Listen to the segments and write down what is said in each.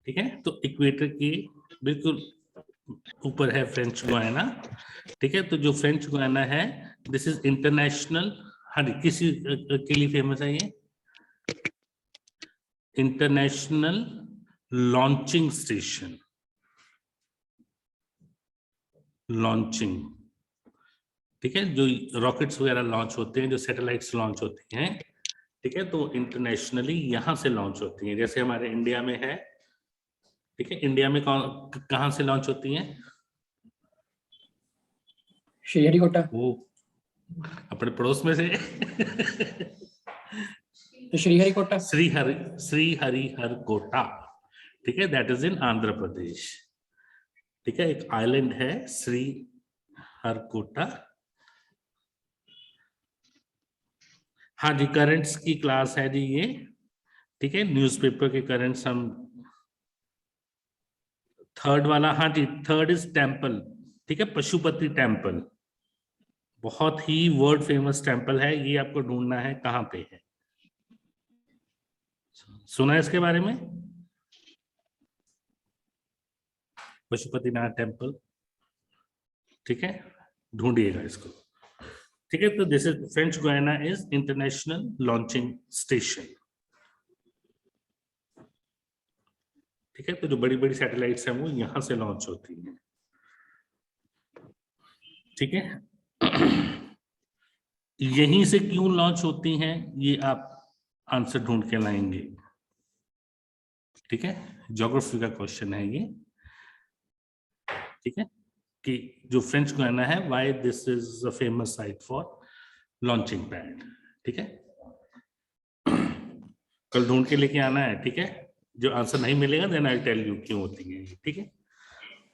ठीक है। तो इक्वेटर के बिल्कुल ऊपर है फ्रेंच गुयाना। ठीक है, तो जो फ्रेंच गुयाना है दिस इज इंटरनेशनल, हाँ जी, किसी के लिए फेमस है ये? International launching station, launching. ठीक है, जो रॉकेट्स वगैरह लॉन्च होते हैं, जो सैटेलाइट्स लॉन्च होती हैं, ठीक है, तो इंटरनेशनली यहां से लॉन्च होती हैं। जैसे हमारे इंडिया में है, ठीक है, इंडिया में कहां से लॉन्च होती हैं? श्रीहरिकोटा। वो अपने पड़ोस में से श्रीहरिकोटा। श्रीहरिहरकोटा, ठीक है, that is in Andhra Pradesh. ठीक है, एक आइलैंड है श्रीहरिकोटा। हाँ जी, करंट्स की क्लास है जी ये। ठीक है, न्यूज़पेपर के करंट्स हम थर्ड वाला, हाँ जी, थर्ड इज टेम्पल। ठीक है, पशुपति टेम्पल, बहुत ही वर्ल्ड फेमस टेम्पल है ये, आपको ढूंढना है कहाँ पे है। सुना है इसके बारे में? पशुपतिनाथ टेम्पल। ठीक है, ढूंढिएगा इसको। ठीक है, तो this is French Guiana is international launching station. ठीक है, तो जो बड़ी बड़ी सैटेलाइट्स हैं वो यहां से लॉन्च होती हैं। ठीक है, यहीं से क्यों लॉन्च होती हैं ये आप आंसर ढूंढ के लाएंगे। ठीक है, ज्योग्राफी का क्वेश्चन है ये। ठीक है, कि जो फ्रेंच गुयाना है, why this is a famous site for launching pad. ठीक है, कल ढूंढ के लेके आना है। ठीक है, जो आंसर नहीं मिलेगा देन आई टेल यू क्यों होती है। ठीक है,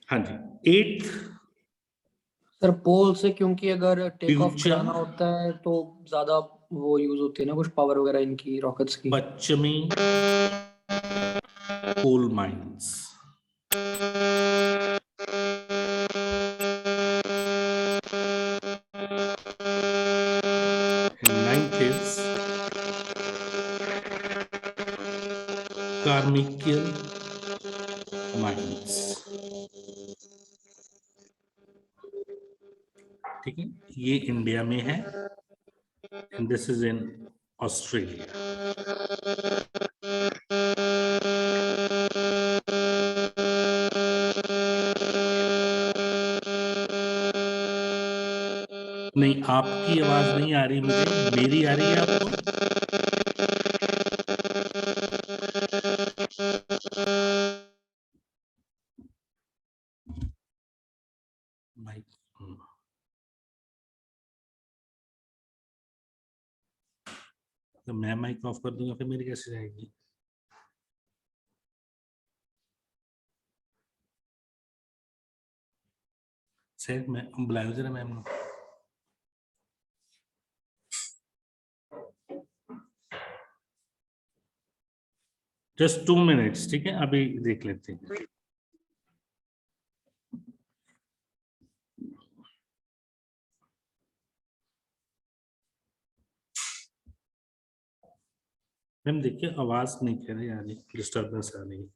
हाँ जी। 8th सर पोल से, क्योंकि अगर टेक ऑफ फ्यूचर कराना होता है तो ज्यादा वो यूज होती है ना, कुछ पावर वगैरह इनकी रॉकेट्स की। पश्चिमी coal mines. Ninth is Carmichael Mines। ठीक है, ये इंडिया में है and this is in Australia. नहीं, आपकी आवाज नहीं आ रही मुझे, मेरी आ रही है आपको? माइक, तो मैं माइक ऑफ कर दूंगा फिर मेरी कैसे जाएगी? सर मैं बुलाओ जरा मैम। Just 2 minutes. ठीक है, अभी देख लेते हैं। मैम देखिए, आवाज नहीं कह रही आ रही, डिस्टर्बेंस आ रही है।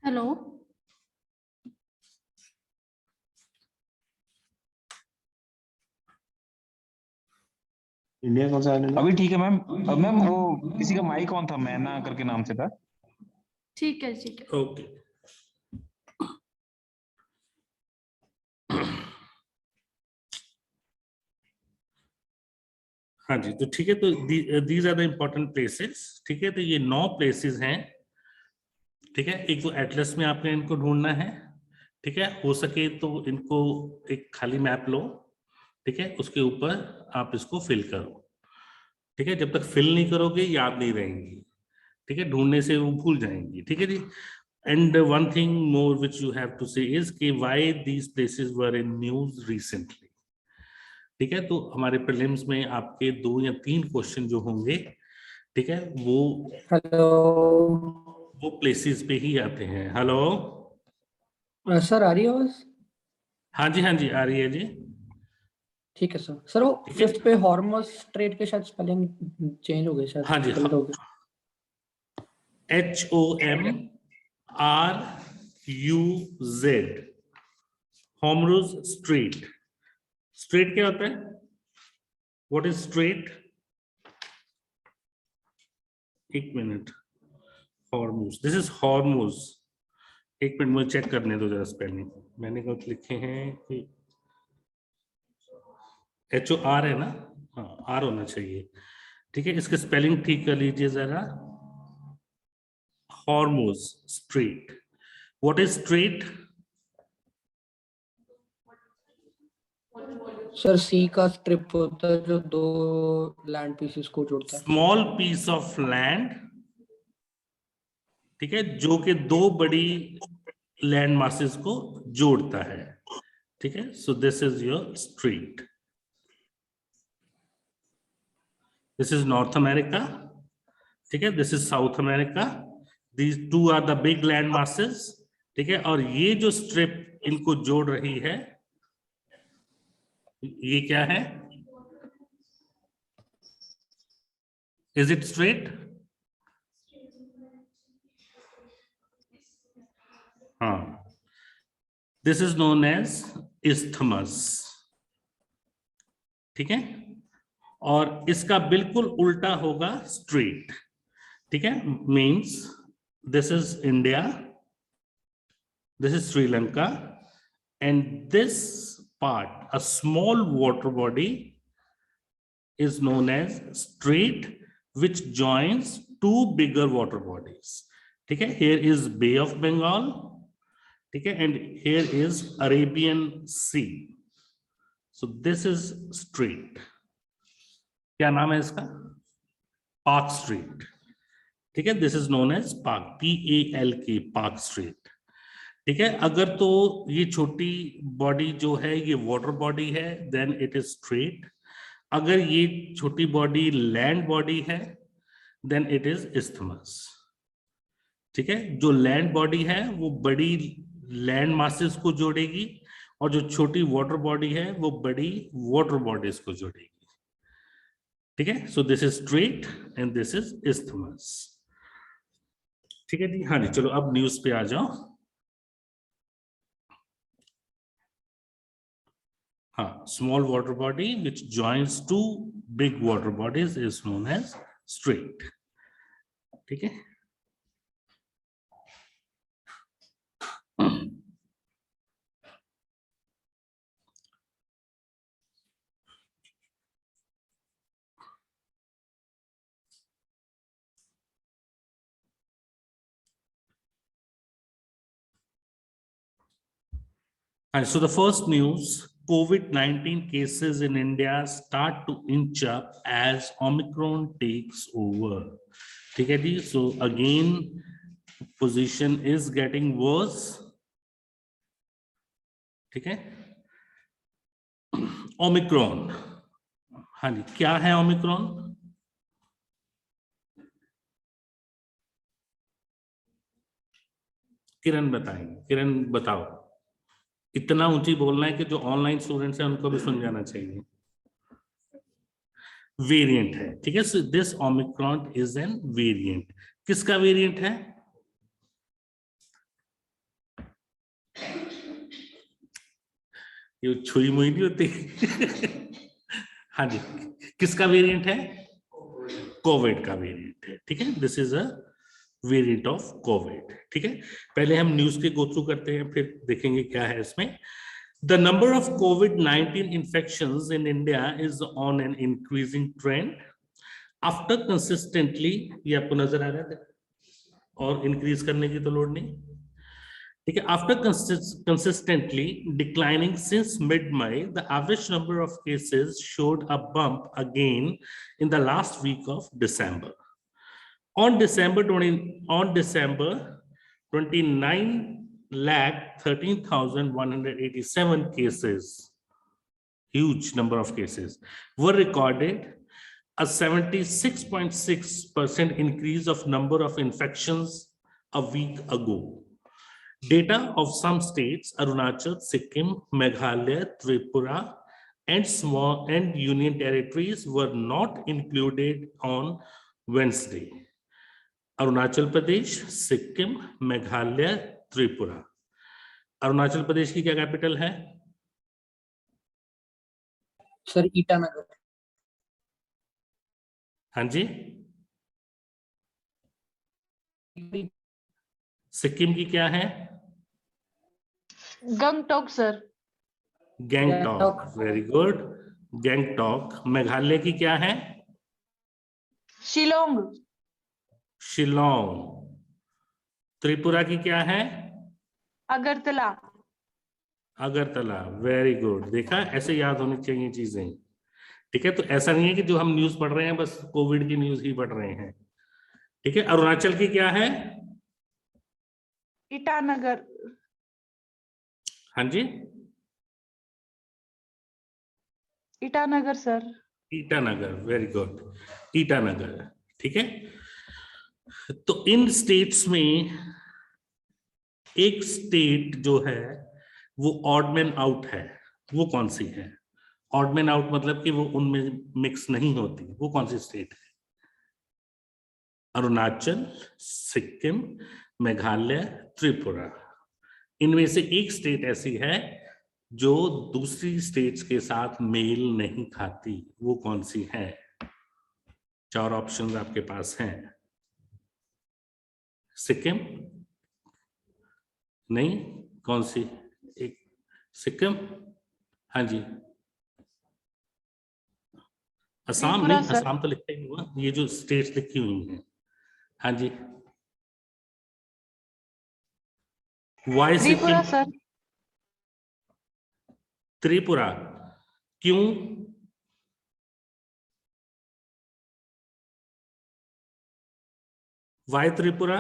हेलो, इंडिया कौन सा आइलैंड? अभी ठीक है मैम। मैम वो किसी का माइक ऑन था, मैना करके नाम से था। ठीक है ठीक है। ओके, हाँ जी, तो ठीक है, तो these are the important places. ठीक है, तो ये 9 प्लेसेस हैं। ठीक है, एक तो एटलस में आपने इनको ढूंढना है, ठीक है, हो सके तो इनको एक खाली मैप लो, ठीक है, उसके ऊपर आप इसको फिल करो, ठीक है, जब तक फिल नहीं करोगे याद नहीं रहेंगी, ठीक है, ढूंढने से वो भूल जाएंगी, ठीक है जी। And one thing more which you have to say is कि why these places were in news recently, ठीक है, तो हमारे प्रीलिम्स में आपके 2 या 3 क्वेश्चन जो होंगे, ठीक है, हेलो वो प्लेसेस पे ही आते हैं। हेलो, सर, आ रही है आवाज? हाँ जी, हाँ जी, आ रही है जी। ठीक है सर। सर वो ठीक है। 5th पे हॉर्मस स्ट्रेट के शायद स्पेलिंग चेंज हो गई, शायद हाँ जी, गलत हो गया। HOMRUZ, होमरूज straight. स्ट्रेट क्या होता है? What is strait? एक minute, Hormuz, this is Hormuz. एक मिनट मुझे चेक करने दो जरा स्पेलिंग, मैंने गलत लिखे हैं कि HOR है ना, हाँ R होना चाहिए, ठीक है, इसके स्पेलिंग ठीक कर लीजिए जरा। Hormuz strait, what is strait? Sir sea का स्ट्रिप होता है जो 2 लैंड पीसेस को जोड़ता है। स्मॉल पीस ऑफ लैंड, ठीक है, जो कि 2 बड़ी लैंड मासेस को जोड़ता है, ठीक है, so this is your strait. This is North America, ठीक है, this is South America, these 2 are the big land masses, ठीक है, और ये जो स्ट्रिप इनको जोड़ रही है ये क्या है? Is it strait? हाँ, this is known as isthmus, ठीक है, और इसका बिल्कुल उल्टा होगा स्ट्रेट, ठीक है, means this is India, this is Sri Lanka, and this part, a small water body is known as strait, which joins 2 bigger water bodies, ठीक है, here is Bay of Bengal, ठीक है, and here is Arabian Sea, so this is strait, क्या नाम है इसका? Park strait, ठीक है, this is known as Palk, PALK, Palk strait, ठीक है। अगर तो ये छोटी बॉडी जो है ये वाटर बॉडी है, देन इट इज स्ट्रेट। अगर ये छोटी बॉडी लैंड बॉडी है, देन इट इज isthmus, ठीक है, जो लैंड बॉडी है वो बड़ी लैंड मासेस को जोड़ेगी, और जो छोटी वाटर बॉडी है वो बड़ी वाटर बॉडीज को जोड़ेगी, ठीक है, so this is straight and this is isthmus, ठीक है जी। हाँ जी, चलो अब न्यूज पे आ जाओ। हाँ, small water body which joins 2 big water bodies is known as strait, ठीक है। And so the first news, COVID-19 cases in India start to inch up as Omicron takes over. ठीक है जी, so again position is getting worse. ठीक है, Omicron, हाँ जी, क्या है Omicron? किरण बताएंगे, किरण बताओ, इतना ऊंची बोलना है कि जो ऑनलाइन स्टूडेंट्स हैं उनको भी सुन जाना चाहिए। वेरिएंट है, ठीक है, so this Omicron is an variant. किसका वेरिएंट है? ये छुरी मुई नहीं होती हाँ जी, किसका वेरिएंट है? कोविड का वेरिएंट है, ठीक है, this is a variant of Covid, ठीक है। पहले हम न्यूज के गो थ्रू करते हैं, फिर देखेंगे क्या है इसमें। The number of COVID-19 infections in India is on an increasing trend after consistently, ये आपको नजर आ रहा है, और इंक्रीज करने की तो लोड नहीं, ठीक है। After consistently declining since mid-May, the average number of cases showed a bump again in the last week of December. On December 29,13,187 cases, huge number of cases, were recorded, a 76.6% increase of number of infections a week ago. Data of some states, Arunachal, Sikkim, Meghalaya, Tripura, and union territories were not included on Wednesday. Arunachal Pradesh, Sikkim, Meghalaya, Tripura. Arunachal Pradesh की क्या capital है? Sir Itanagar. हाँ जी। सिक्किम की क्या है? Gangtok sir. Gangtok, very good, Gangtok. Meghalaya की क्या है? शिलोंग। शिलोंग। त्रिपुरा की क्या है? अगरतला। Agartala, very good. देखा, ऐसे याद होनी चाहिए चीजें, ठीक है। तो ऐसा नहीं है कि जो हम न्यूज पढ़ रहे हैं बस कोविड की न्यूज ही पढ़ रहे हैं, ठीक है। अरुणाचल की क्या है? ईटानगर। हाँ जी, Itanagar sir. Itanagar, very good, Itanagar, ठीक है। तो इन स्टेट्स में एक स्टेट जो है वो ऑड मैन आउट है, वो कौन सी है? ऑड मैन आउट मतलब कि वो उनमें मिक्स नहीं होती, वो कौन सी स्टेट है? अरुणाचल, सिक्किम, मेघालय, त्रिपुरा। इनमें से एक स्टेट ऐसी है जो दूसरी स्टेट्स के साथ मेल नहीं खाती, वो कौन सी है? 4 ऑप्शंस आपके पास हैं। सिक्किम नहीं, कौन सी? एक सिक्किम, हाँ जी। असम नहीं, असम तो लिखा ही नहीं हुआ, ये जो स्टेट्स लिखी हुई हैं, हाँ जी। वाई त्रिपुरा सिक्किम? सर। त्रिपुरा, क्यों? वाई त्रिपुरा?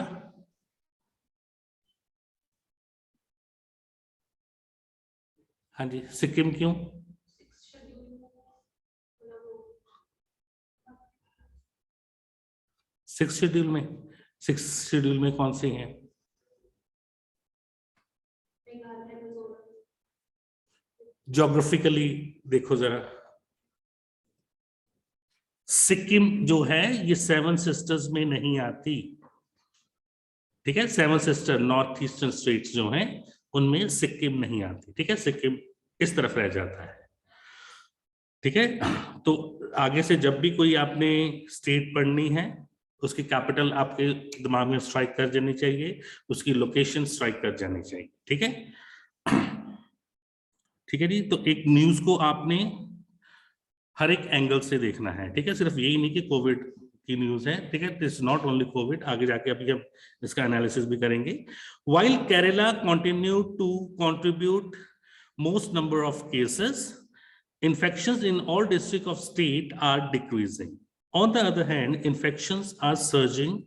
हाँ जी। सिक्किम क्यों? सिक्स शेड्यूल में कौन सी हैं? ज्योग्राफिकली देखो जरा, सिक्किम जो है ये 7 सिस्टर्स में नहीं आती, ठीक है। 7 सिस्टर नॉर्थ ईस्टर्न स्टेट्स जो हैं उनमें सिक्किम नहीं आती, ठीक है। सिक्किम इस तरफ रह जाता है, ठीक है। तो आगे से जब भी कोई आपने स्टेट पढ़नी है उसकी कैपिटल आपके दिमाग में स्ट्राइक कर जानी चाहिए, उसकी लोकेशन स्ट्राइक कर जानी चाहिए, ठीक है, ठीक है जी। तो एक न्यूज को आपने हर एक एंगल से देखना है, ठीक है। सिर्फ यही नहीं कि कोविड की न्यूज है, ठीक है। दिस नॉट ओनली कोविड, आगे जाके अभी हम इसका एनालिसिस भी करेंगे। While Kerala continue to contribute most number of cases, infections in all districts of state are decreasing. On the other hand, infections are surging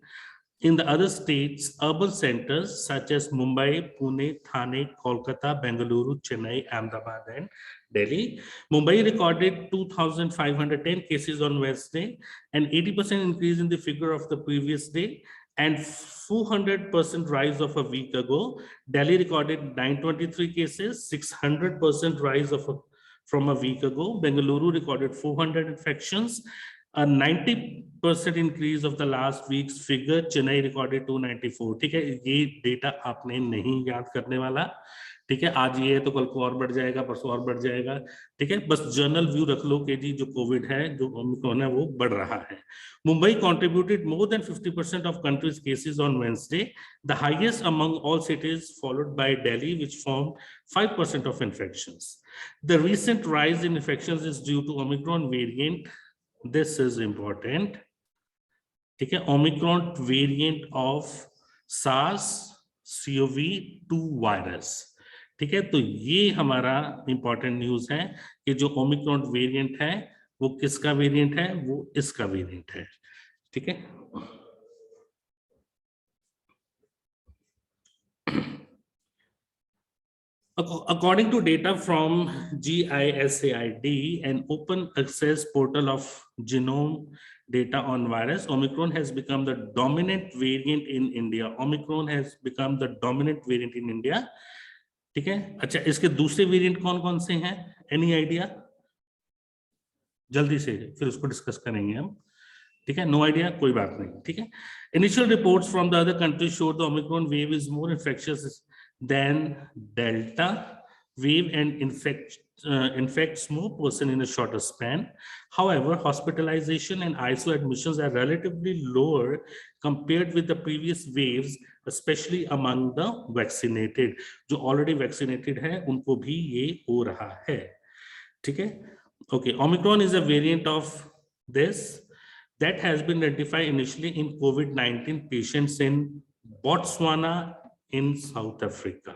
in the other states' urban centers such as Mumbai, Pune, Thane, Kolkata, Bengaluru, Chennai, Ahmedabad, and Delhi. Mumbai recorded 2,510 cases on Wednesday, an 80% increase in the figure of the previous day, and 400% rise of a week ago. Delhi recorded 923 cases, 600% rise from a week ago. Bengaluru recorded 400 infections, a 90% increase of the last week's figure. Chennai recorded 294. ठीक है, ये data आपने नहीं याद करने वाला, ठीक है। आज ये है तो कल को और बढ़ जाएगा, परसों और बढ़ जाएगा, ठीक है। बस जर्नल व्यू रख लो कि जी जो कोविड है, जो ओमिक्रॉन है, वो बढ़ रहा है। Mumbai contributed more than 50% of country's cases on Wednesday, the highest among all cities, followed by Delhi, which formed 5% of infections. The recent rise in infections is due to Omicron variant. This is important. ठीक है, Omicron variant of SARS-CoV-2 virus. ठीक है, तो ये हमारा important news है कि जो ओमिक्रॉन वेरिएंट है वो किसका वेरिएंट है, वो इसका वेरिएंट है। ठीक है, according to data from GISAID, an open access portal of genome data on virus, Omicron has become the dominant variant in India. Omicron has become the dominant variant in India. ठीक है, अच्छा, इसके दूसरे variant कौन कौन से हैं, any idea? जल्दी से फिर उसको डिस्कस करेंगे हम। ठीक है, नो आइडिया, कोई बात नहीं। ठीक है, initial reports from the other countries show the Omicron wave is more infectious than Delta wave and infects more person in a shorter span. However, hospitalization and ICU admissions are relatively lower compared with the previous waves, especially among the vaccinated. जो already vaccinated है उनको भी ये हो रहा है। ठीक है, okay, Omicron is a variant of this that has been identified initially in COVID-19 patients in Botswana in South Africa.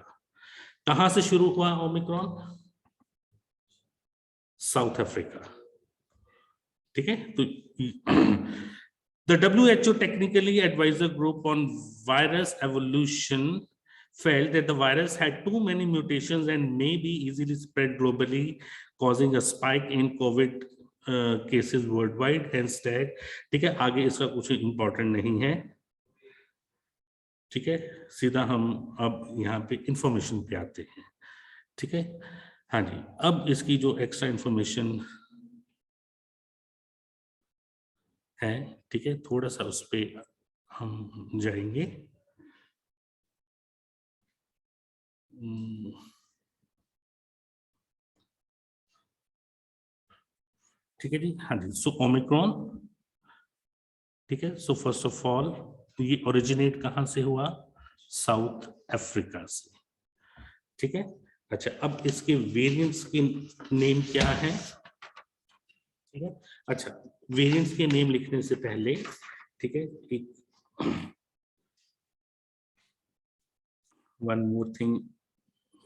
कहां से शुरू हुआ ओमिक्रॉन? South Africa. ठीक है, तो the WHO technically advisor group on virus evolution felt that the virus had too many mutations and may be easily spread globally, causing a spike in COVID cases worldwide, hence that। ठीक है, आगे इसका कुछ important नहीं है। ठीक है, सीधा हम अब यहाँ पे इंफॉर्मेशन पे आते हैं। ठीक है, हाँ जी, अब इसकी जो एक्स्ट्रा इंफॉर्मेशन है, ठीक है, थोड़ा सा उस पे हम जाएंगे। ठीक है जी, हाँ जी, सो ओमिक्रॉन। ठीक है, सो फर्स्ट ऑफ ऑल ये ओरिजिनेट कहाँ से हुआ? साउथ अफ्रीका से। ठीक है, अच्छा, अब इसके वेरिएंट्स के नेम क्या है? ठीक है, अच्छा, वेरिएंट्स के नेम लिखने से पहले, ठीक है, एक one more thing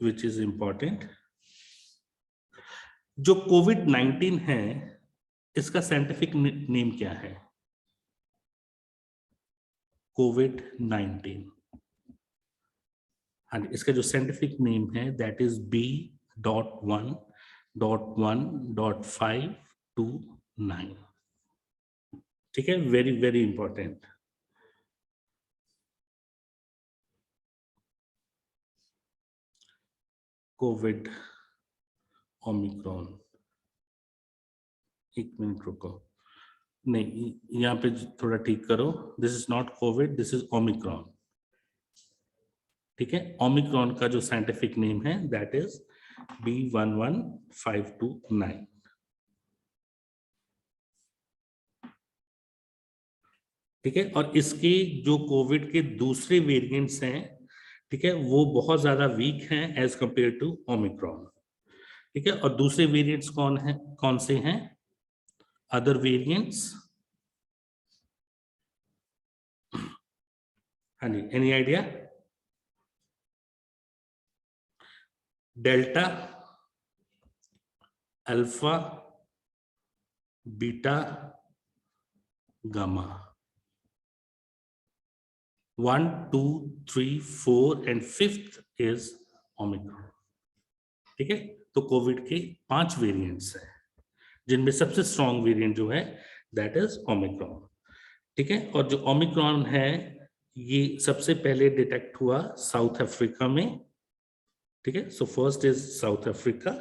which is important. जो कोविड-19 है इसका साइंटिफिक नेम क्या है? कोविड-19, हाँ, इसका जो साइंटिफिक नेम है दैट इज B.1.1.529। ठीक है, very very important. Covid Omicron, एक मिनट रुको, नहीं, यहाँ पे थोड़ा ठीक करो, this is not Covid, this is Omicron. ठीक है, ओमिक्रॉन का जो साइंटिफिक नेम है दैट इज B.1.1.529। ठीक है, और इसके जो कोविड के दूसरे वेरिएंट्स हैं, ठीक है, वो बहुत ज्यादा वीक हैं एज कंपेयर टू ओमिक्रॉन। ठीक है, और दूसरे वेरिएंट्स कौन से हैं? अदर वेरिएंट्स, हाँ जी, any idea? Delta, alpha, beta, gamma. 1, 2, 3, 4 and 5th is Omicron. ठीक है, तो कोविड के 5 वेरिएंट्स हैं जिनमें सबसे स्ट्रॉन्ग वेरिएंट जो है दैट इज ओमिक्रॉन। ठीक है, और जो ओमिक्रॉन है ये सबसे पहले डिटेक्ट हुआ साउथ अफ्रीका में। ठीक है, so first is south Africa.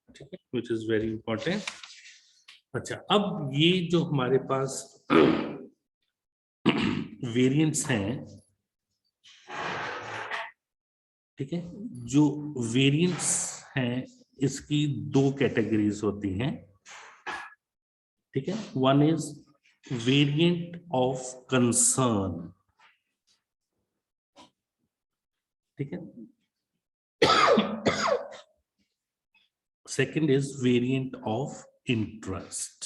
ठीक है, विच इज वेरी इंपॉर्टेंट। अच्छा, अब ये जो हमारे पास वेरिएंट्स हैं, ठीक है, जो वेरिएंट्स हैं इसकी 2 कैटेगरीज होती हैं। ठीक है, one is variant of concern. ठीक है, second is variant of interest.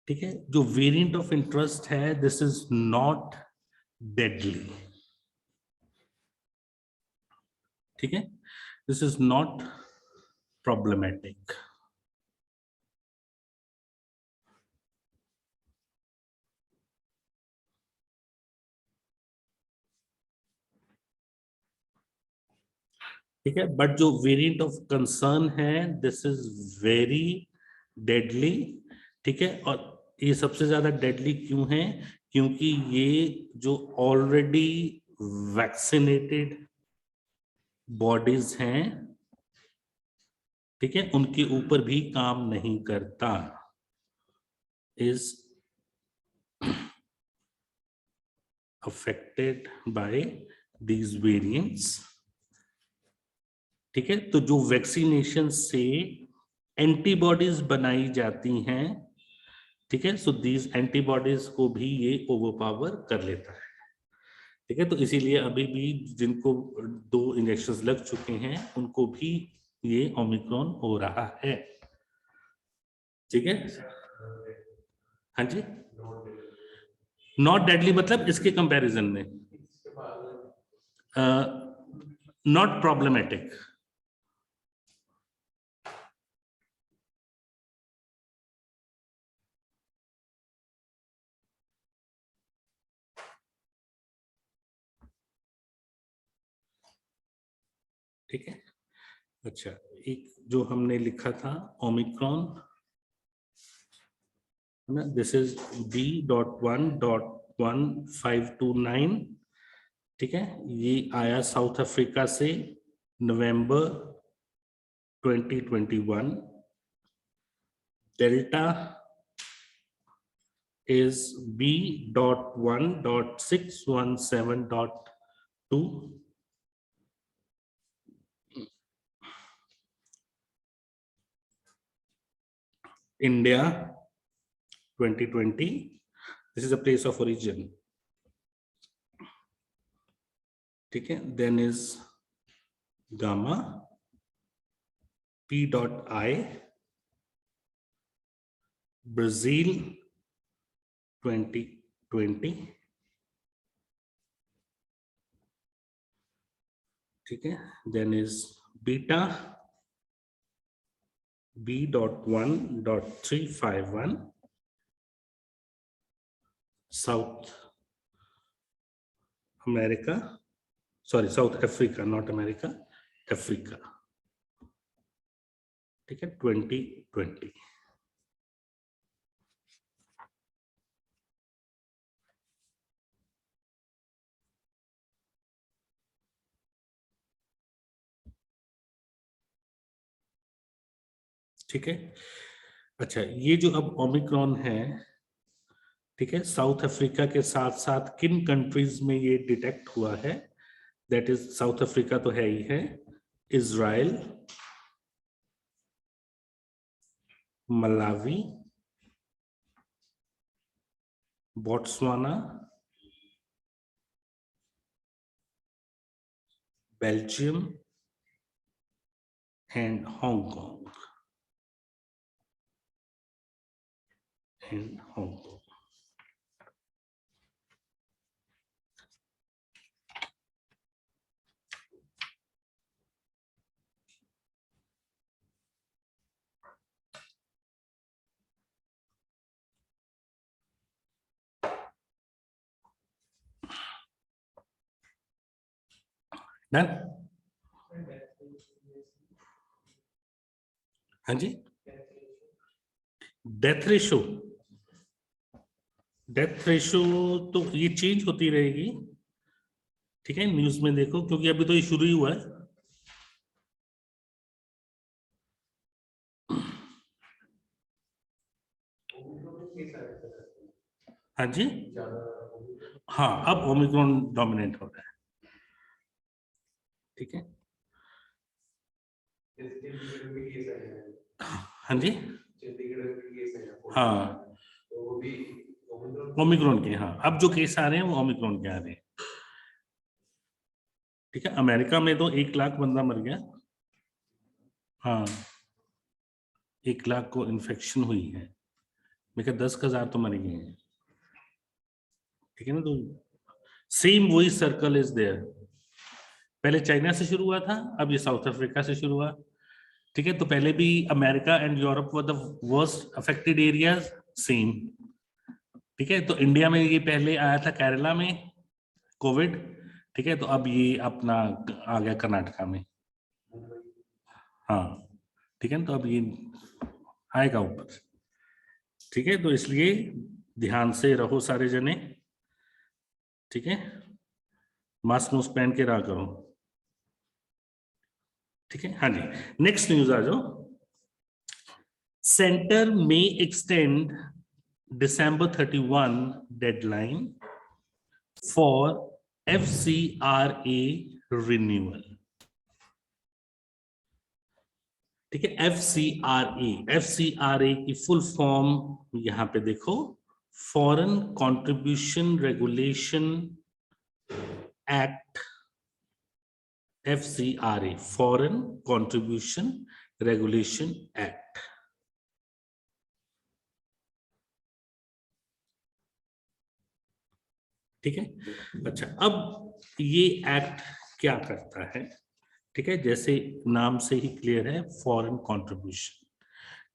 ठीक है, जो वेरिएंट ऑफ इंटरेस्ट है, दिस इज नॉट डेडली। ठीक है, दिस इज नॉट प्रॉब्लमेटिक। ठीक है, बट जो वेरिएंट ऑफ कंसर्न है, दिस इज वेरी डेडली। ठीक है, और ये सबसे ज्यादा डेडली क्यों है? क्योंकि ये जो ऑलरेडी वैक्सीनेटेड बॉडीज हैं, ठीक है, उनके ऊपर भी काम नहीं करता। Is affected by these variants. ठीक है, तो जो वैक्सीनेशन से एंटीबॉडीज बनाई जाती हैं, ठीक है, सो दीज एंटीबॉडीज को भी ये ओवरपावर कर लेता है। ठीक है, तो इसीलिए अभी भी जिनको 2 इंजेक्शंस लग चुके हैं, उनको भी ये ओमिक्रॉन हो रहा है। ठीक है, हाँ जी, नॉट डेडली मतलब इसके कंपैरिजन में नॉट प्रॉब्लमेटिक। ठीक है, अच्छा, एक जो हमने लिखा था ओमिक्रॉन, है ना, दिस इज B.1.1529। ठीक है, ये आया साउथ अफ्रीका से नवंबर 2021। Delta is B.1.617.2। India 2020, this is a place of origin। ठीक है, then is gamma P.I, Brazil 2020। ठीक है, then is beta B.1.351 South America, sorry, South Africa, not America, Africa। ठीक है, 2020। ठीक है, अच्छा, ये जो अब ओमिक्रॉन है, ठीक है, साउथ अफ्रीका के साथ साथ किन कंट्रीज में ये डिटेक्ट हुआ है? दैट इज, साउथ अफ्रीका तो है ही है, Israel, Malawi, Botswana, Belgium and Hong Kong. Done? हाँ जी, डेथ रेशो, डेथ रेशो तो ये चेंज होती रहेगी। ठीक है, न्यूज में देखो, क्योंकि अभी तो ये शुरू ही हुआ है। हाँ जी, हाँ, अब ओमिक्रॉन डोमिनेट हो रहा है। ठीक है, हाँ जी, हाँ, ओमिक्रॉन के, हाँ, अब जो केस आ रहे हैं वो ओमिक्रॉन के आ रहे हैं। ठीक है, अमेरिका में तो 1 लाख बंदा मर गया। हाँ, 1 लाख को इन्फेक्शन हुई है। मेरे 10,000 तो मर गए हैं, ठीक है ना। तो सेम वही सर्कल इज देयर, पहले चाइना से शुरू हुआ था, अब ये साउथ अफ्रीका से शुरू हुआ, ठीक है। तो पहले भी America and Europe were the worst affected areas, same, ठीक है। तो इंडिया में ये पहले आया था केरला में कोविड, ठीक है। तो अब ये अपना आ गया कर्नाटका में, हाँ, ठीक है। तो अब ये आएगा ऊपर, ठीक है। तो इसलिए ध्यान से रहो सारे जने, ठीक है। मास्क मुस्क पहन के रहा करो, ठीक है। हाँ जी, नेक्स्ट न्यूज आ जाओ। सेंटर में extend December 31 deadline for FCRA renewal, ठीक है। FCRA की फुल फॉर्म यहां पे देखो, foreign contribution regulation act, FCRA, foreign contribution regulation act, ठीक है। अच्छा, अब ये एक्ट क्या करता है, ठीक है। जैसे नाम से ही क्लियर है, फॉरेन कंट्रीब्यूशन,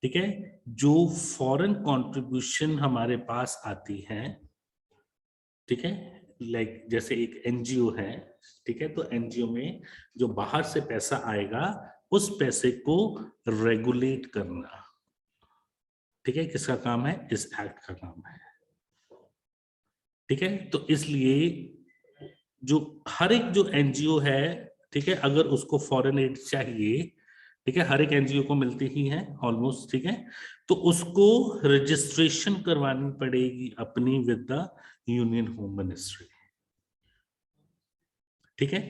ठीक है। जो फॉरेन कंट्रीब्यूशन हमारे पास आती है, ठीक है, लाइक जैसे एक एनजीओ है, ठीक है। तो एनजीओ में जो बाहर से पैसा आएगा, उस पैसे को रेगुलेट करना, ठीक है, किसका काम है, इस एक्ट का काम है, ठीक है। तो इसलिए जो हर एक जो एनजीओ है, ठीक है, अगर उसको फॉरेन एड चाहिए, ठीक है, हर एक एनजीओ को मिलती ही है ऑलमोस्ट, ठीक है। तो उसको रजिस्ट्रेशन करवानी पड़ेगी अपनी with the union home ministry, ठीक है।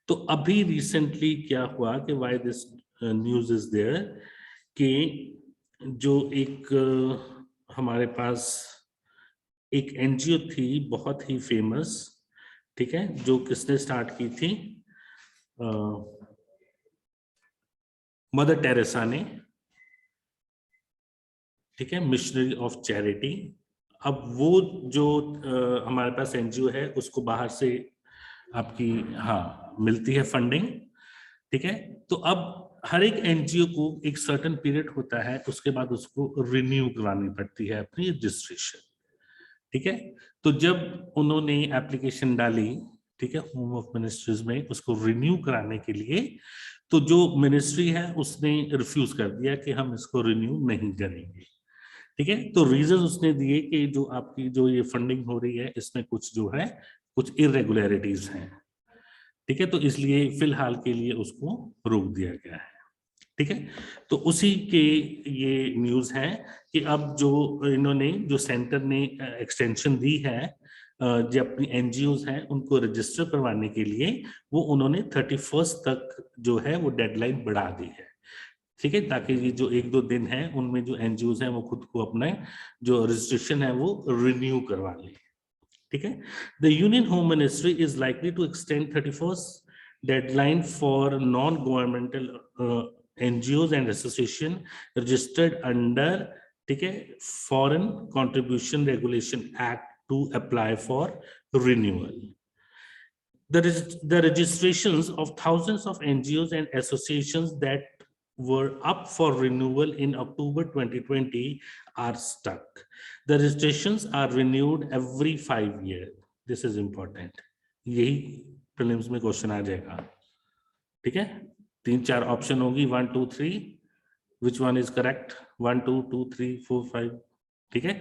तो अभी रिसेंटली क्या हुआ कि why this news is there, कि जो एक हमारे पास एक एनजीओ थी बहुत ही फेमस, ठीक है, जो किसने स्टार्ट की थी, मदर टेरेसा ने, ठीक है, मिशनरी ऑफ चैरिटी। अब वो जो हमारे पास एनजीओ है, उसको बाहर से आपकी, हाँ, मिलती है फंडिंग, ठीक है। तो अब हर एक एनजीओ को एक सर्टेन पीरियड होता है, उसके बाद उसको रिन्यू करवानी पड़ती है अपनी रजिस्ट्रेशन, ठीक है। तो जब उन्होंने एप्लीकेशन डाली, ठीक है, होम ऑफ मिनिस्ट्रीज में उसको रिन्यू कराने के लिए, तो जो मिनिस्ट्री है उसने रिफ्यूज कर दिया कि हम इसको रिन्यू नहीं करेंगे, ठीक है। तो रीजन उसने दिए कि जो आपकी जो ये फंडिंग हो रही है, इसमें कुछ जो है कुछ इरेगुलरिटीज हैं, ठीक है। तो इसलिए फिलहाल के लिए उसको रोक दिया गया है, ठीक है। तो उसी के ये न्यूज है कि अब जो इन्होंने, जो सेंटर ने एक्सटेंशन दी है, जो अपनी एनजीओज हैं उनको रजिस्टर करवाने के लिए, वो उन्होंने 31 तक जो है वो डेडलाइन बढ़ा दी है, ठीक है, ताकि ये जो 1-2 दिन है उनमें जो एनजीओज हैं वो खुद को अपना जो रजिस्ट्रेशन है वो रिन्यू करवा लें, ठीक है। The union home ministry is likely to extend 31st deadline for non-governmental NGOs and association registered under, ठीक है, Foreign Contribution Regulation Act to apply for renewal. The registrations of thousands of NGOs and associations that were up for renewal in October 2020 are stuck. The registrations are renewed every 5 years. This is important. यही prelims में question आ जाएगा, ठीक है। 3-4 option होगी, 1 2 3, which one is correct, 1 2 2 3 4 5, ठीक है।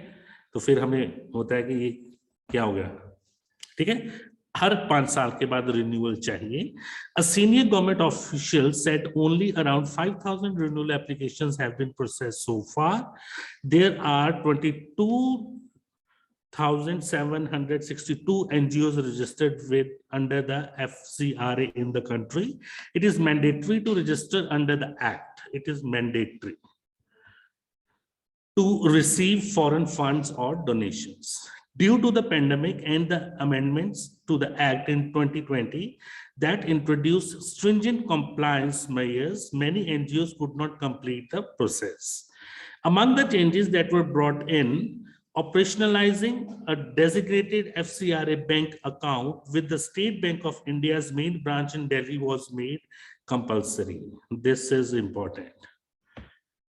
तो फिर हमें होता है कि ये क्या हो गया, ठीक है। हर 5 साल के बाद रिन्यूअल चाहिए। A senior government official said only around 5,000 renewal applications have been processed so far. There are 22,762 NGOs registered with under the FCRA in the country. It is mandatory to register under the Act. It is mandatory to receive foreign funds or donations. Due to the pandemic and the amendments to the Act in 2020 that introduced stringent compliance measures, many NGOs could not complete the process. Among the changes that were brought in, operationalizing a designated FCRA bank account with the State Bank of India's main branch in Delhi was made compulsory. This is important.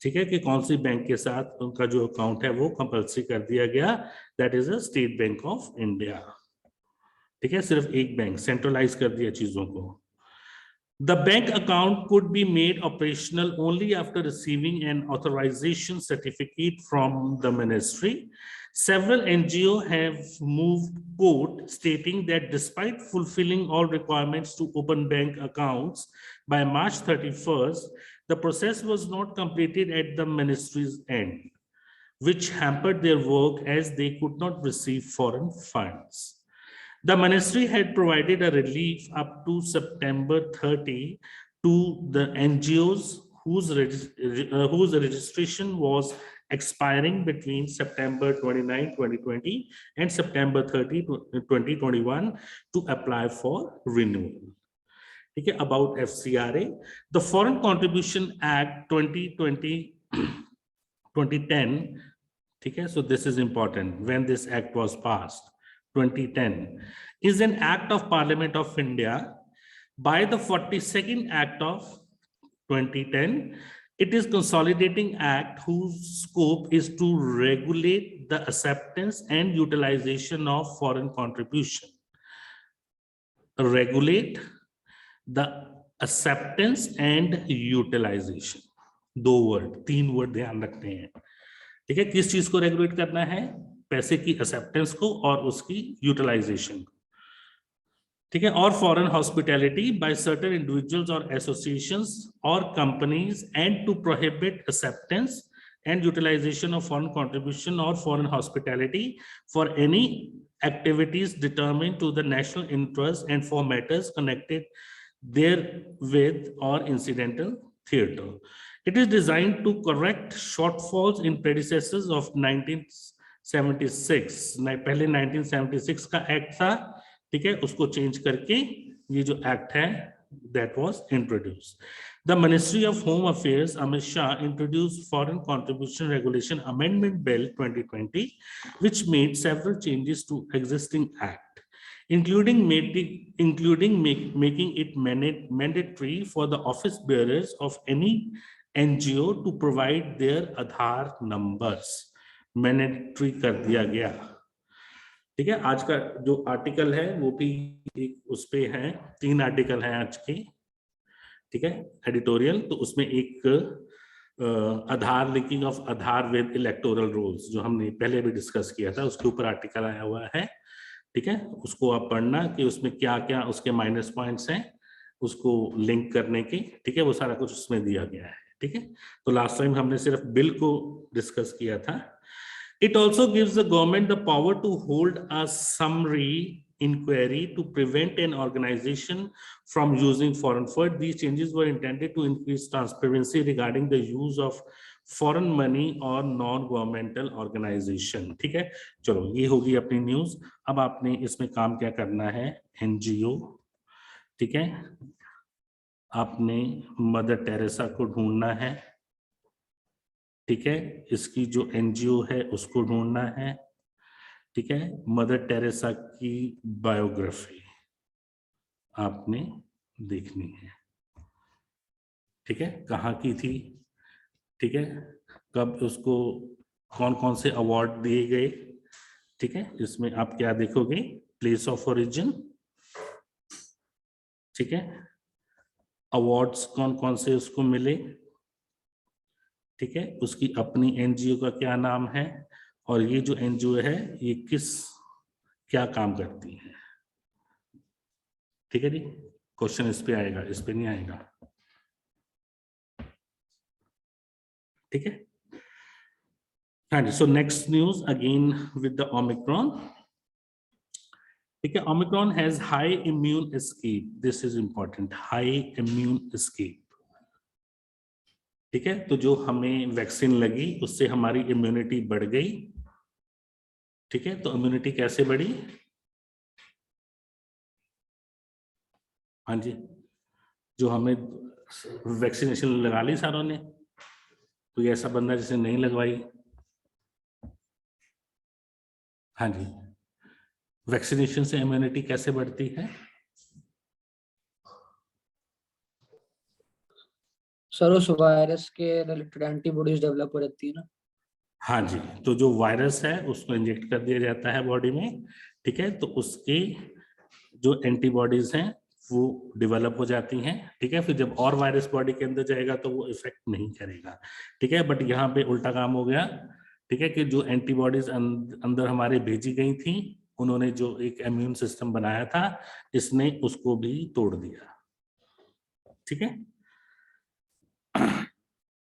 ठीक है कि कौन सी bank के साथ उनका जो account है वो कंपल्सरी कर दिया गया, that is a state bank of India. ठीक है, सिर्फ एक बैंक, सेंट्रलाइज कर दिया चीजों को. The bank account could be made operational only after receiving an authorization certificate from the ministry. Several NGO have moved court stating that despite fulfilling all requirements to open bank accounts by March 31st, the process was not completed at the ministry's end, which hampered their work as they could not receive foreign funds. The ministry had provided a relief up to September 30 to the NGOs whose registration was expiring between September 29, 2020 and September 30, 2021 to apply for renewal. Okay, about FCRA, the Foreign Contribution Act 2010, okay, so this is important, when this act was passed, 2010, is an act of Parliament of India. By the 42nd Act of 2010, it is consolidating act whose scope is to regulate the acceptance and utilization of foreign contribution. Regulate the acceptance and utilization. दो word, तीन word ध्यान रखते हैं. ठीक है, किस चीज को रेगुलेट करना है? पैसे की एक्सेप्टेंस को और उसकी यूटिलाइजेशन को. ठीक है, और foreign hospitality by certain individuals और एसोसिएशंस और companies and to prohibit acceptance and utilization of foreign contribution or foreign hospitality for any activities determined to the national interest and for matters connected therewith or incidental theatre. It is designed to correct shortfalls in predecessors of 1976. पहले 1976 का act था, ठीक है, उसको change करके ये जो act है that was introduced. The Ministry of Home Affairs, Amit Shah, introduced Foreign Contribution Regulation Amendment Bill 2020, which made several changes to existing act, including making it mandatory for the office bearers of any NGO to provide their Aadhaar numbers. Mandatory कर दिया गया. ठीक है, आज का जो article है वो भी उस पे है, 3 आर्टिकल हैं आज के. ठीक है, एडिटोरियल. तो उसमें एक Aadhaar, linking of Aadhaar with electoral rolls, जो हमने पहले भी डिस्कस किया था, उसके ऊपर आर्टिकल आया हुआ है. ठीक है, उसको आप पढ़ना कि उसमें क्या क्या उसके माइनस पॉइंट्स हैं, उसको लिंक करने के. ठीक है, वो सारा कुछ उसमें दिया गया है. ठीक है, तो लास्ट टाइम हमने सिर्फ बिल को डिस्कस किया था. It also gives the government the power to hold a summary inquiry to prevent an organization from using foreign fund. These changes were intended to increase transparency regarding the use of foreign money or non-governmental organization. ठीक है, चलो ये होगी अपनी news. अब आपने इसमें काम क्या करना है? NGO. ठीक है, आपने मदर टेरेसा को ढूंढना है. ठीक है, इसकी जो NGO है उसको ढूंढना है. ठीक है, मदर टेरेसा की बायोग्राफी आपने देखनी है. ठीक है, कहाँ की थी, ठीक है, कब उसको कौन कौन से अवार्ड दिए गए. ठीक है, इसमें आप क्या देखोगे? Place of origin. ठीक है, अवार्ड्स कौन कौन से उसको मिले. ठीक है, उसकी अपनी NGO का क्या नाम है, और ये जो NGO है ये क्या काम करती है. ठीक है जी, क्वेश्चन इस पे आएगा, इस पे नहीं आएगा. ठीक है, हाँ जी. So next news again with the Omicron. ठीक है, Omicron has high immune escape. This is important, high immune escape. ठीक है, तो जो हमें वैक्सीन लगी उससे हमारी इम्यूनिटी बढ़ गई. ठीक है, तो इम्यूनिटी कैसे बढ़ी? हाँ जी, जो हमें वैक्सीनेशन लगा ली सारों ने, कोई ऐसा बंदा जिसने नहीं लगवाई? हाँ जी, वैक्सीनेशन से इम्यूनिटी कैसे बढ़ती है? सर उस वायरस के रिलेटेड एंटीबॉडीज डेवलप हो जाती है ना। हाँ जी, तो जो वायरस है उसको इंजेक्ट कर दिया जाता है बॉडी में, ठीक है, तो उसके जो एंटीबॉडीज हैं वो डेवलप हो जाती हैं, ठीक है। फिर जब और वायरस बॉडी के अंदर जाएगा तो वो इफेक्ट नहीं करेगा, ठीक है। बट यहाँ पे उल्टा काम हो गया, ठीक है, कि जो एंटीबॉडीज अंदर हमारे भेजी गई थी, उन्होंने जो एक इम्यून सिस्टम बनाया था, इसने उसको भी तोड़ दिया, ठीक है।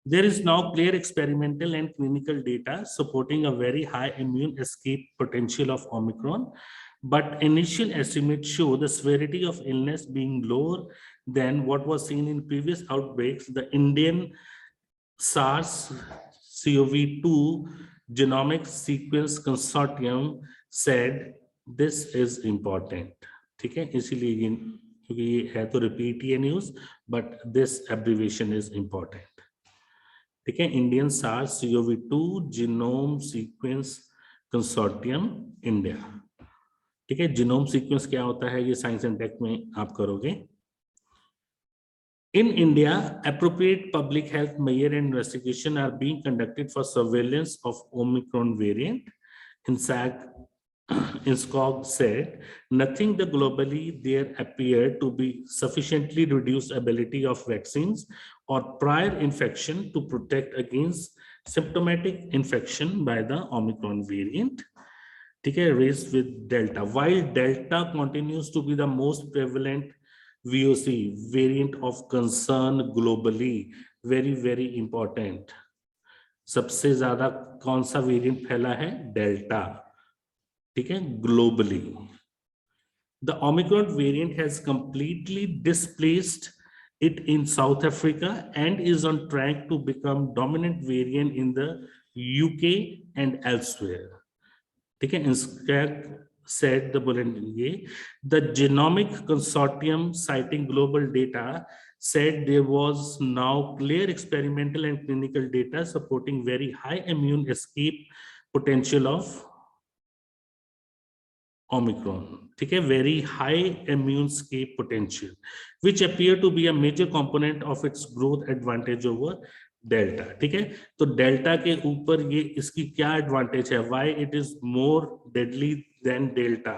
There is now clear experimental and clinical data supporting a very high immune escape potential of Omicron, but initial estimates show the severity of illness being lower than what was seen in previous outbreaks. The Indian SARS-CoV-2 Genomic Sequence Consortium said this is important. ठीक है, इसीलिए ये, क्योंकि ये है तो repeat ये news, but this abbreviation is important, ठीक है। Indian SARS-CoV-2 genome sequence consortium India, ठीक है। जीनोम सीक्वेंस क्या होता है, ये साइंस एंड टेक में आप करोगे। In India, appropriate public health measure and investigation are being conducted for surveillance of Omicron variant. INSCOG said, nothing the globally there appeared to be sufficiently reduced ability of vaccines or prior infection to protect against symptomatic infection by the Omicron variant. ठीक है, raised with Delta. While Delta continues to be the most prevalent VOC, variant of concern globally, very important. सबसे ज्यादा कौन सा variant फैला है? Delta, ठीक है, globally. The Omicron variant has completely displaced it in South Africa and is on track to become dominant variant in the UK and elsewhere. ठीक है, INSCOG said the bulletin, the Genomic Consortium citing global data said there was now clear experimental and clinical data supporting very high immune escape potential of Omicron, ठीक है, very high immune escape potential, which appear to be a major component of its growth advantage over delta, ठीक है। तो delta के ऊपर ये इसकी क्या एडवांटेज है? Why it is more deadly than Delta?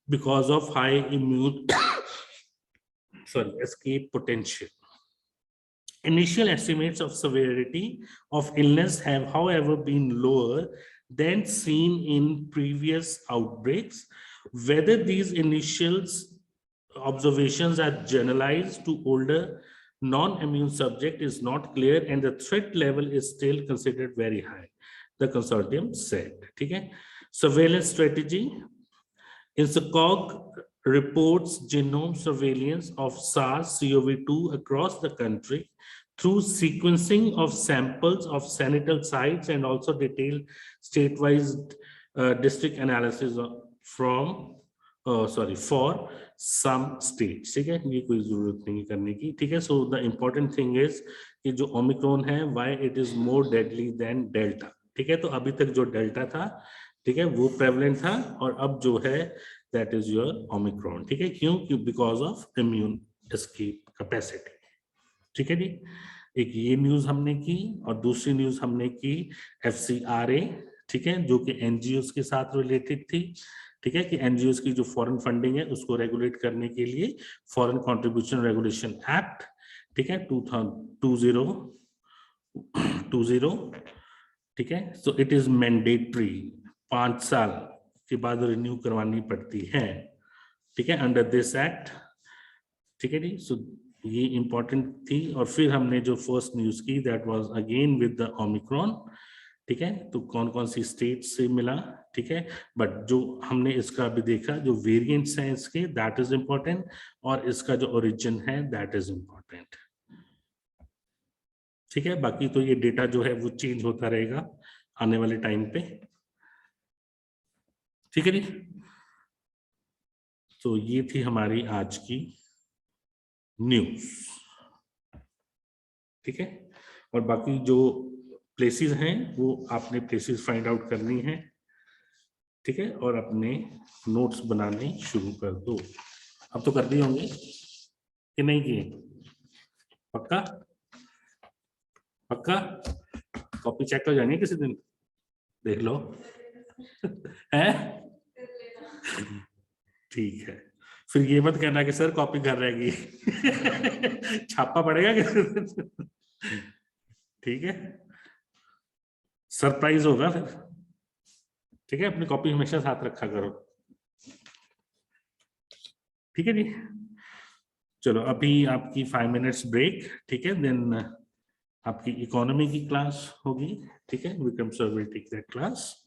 Because of high immune escape potential. Initial estimates of severity of illness have, however, been lower than seen in previous outbreaks. Whether these initial observations are generalized to older non-immune subject is not clear and the threat level is still considered very high, the consortium said. ठीक है, surveillance strategy. INSCOG reports genome surveillance of SARS-CoV-2 across the country through sequencing of samples of sanital sites and also detailed state-wise district analysis from for some states, ठीक है, ये कोई जरूरत नहीं करने की, ठीक है। So the important thing is कि जो ओमिक्रॉन है, why it is more deadly than Delta, ठीक है। तो अभी तक जो डेल्टा था, ठीक है, वो प्रेवलेंट था, और अब जो है दैट इज योर ओमिक्रॉन, ठीक है। क्यों? Because of immune escape capacity, ठीक है जी। एक ये न्यूज हमने की, और दूसरी न्यूज हमने की FCRA, ठीक है, जो कि NGOs के साथ रिलेटेड थी, ठीक है, कि NGOs की जो फॉरेन फंडिंग है उसको रेगुलेट करने के लिए फॉरेन कंट्रीब्यूशन रेगुलेशन एक्ट, ठीक है, 2020, ठीक है। सो इट इज मैंडेटरी, 5 साल के बाद रिन्यू करवानी पड़ती है, ठीक है, अंडर दिस एक्ट, ठीक है जी। सो ये इंपॉर्टेंट थी। और फिर हमने जो फर्स्ट न्यूज की, that was again with the Omicron, ठीक है। तो कौन कौन सी स्टेट से मिला, ठीक है, बट जो हमने इसका अभी देखा, जो वेरिएंट्स हैं इसके, दैट इज इंपॉर्टेंट, और इसका जो ओरिजिन है दैट इज इंपॉर्टेंट, ठीक है। बाकी तो ये डेटा जो है वो चेंज होता रहेगा आने वाले टाइम पे, ठीक है जी। तो ये थी हमारी आज की न्यूज, ठीक है। और बाकी जो प्लेसेस हैं वो आपने प्लेसेस फाइंड आउट करनी है, ठीक है, और अपने नोट्स बनाने शुरू कर दो। अब तो कर दिए होंगे कि नहीं किए? पक्का पक्का? कॉपी चेक कर जाएंगे किसी दिन, देख लो है। ठीक है, फिर ये मत कहना कि सर कॉपी घर रहेगी छापा पड़ेगा किसी दिन। ठीक है, सरप्राइज होगा फिर। ठीक है, अपनी कॉपी हमेशा साथ रखा करो। ठीक है जी, चलो अभी आपकी 5 मिनट्स ब्रेक, ठीक है, देन आपकी इकोनॉमी की क्लास होगी, ठीक है, Vikram sir will take that class.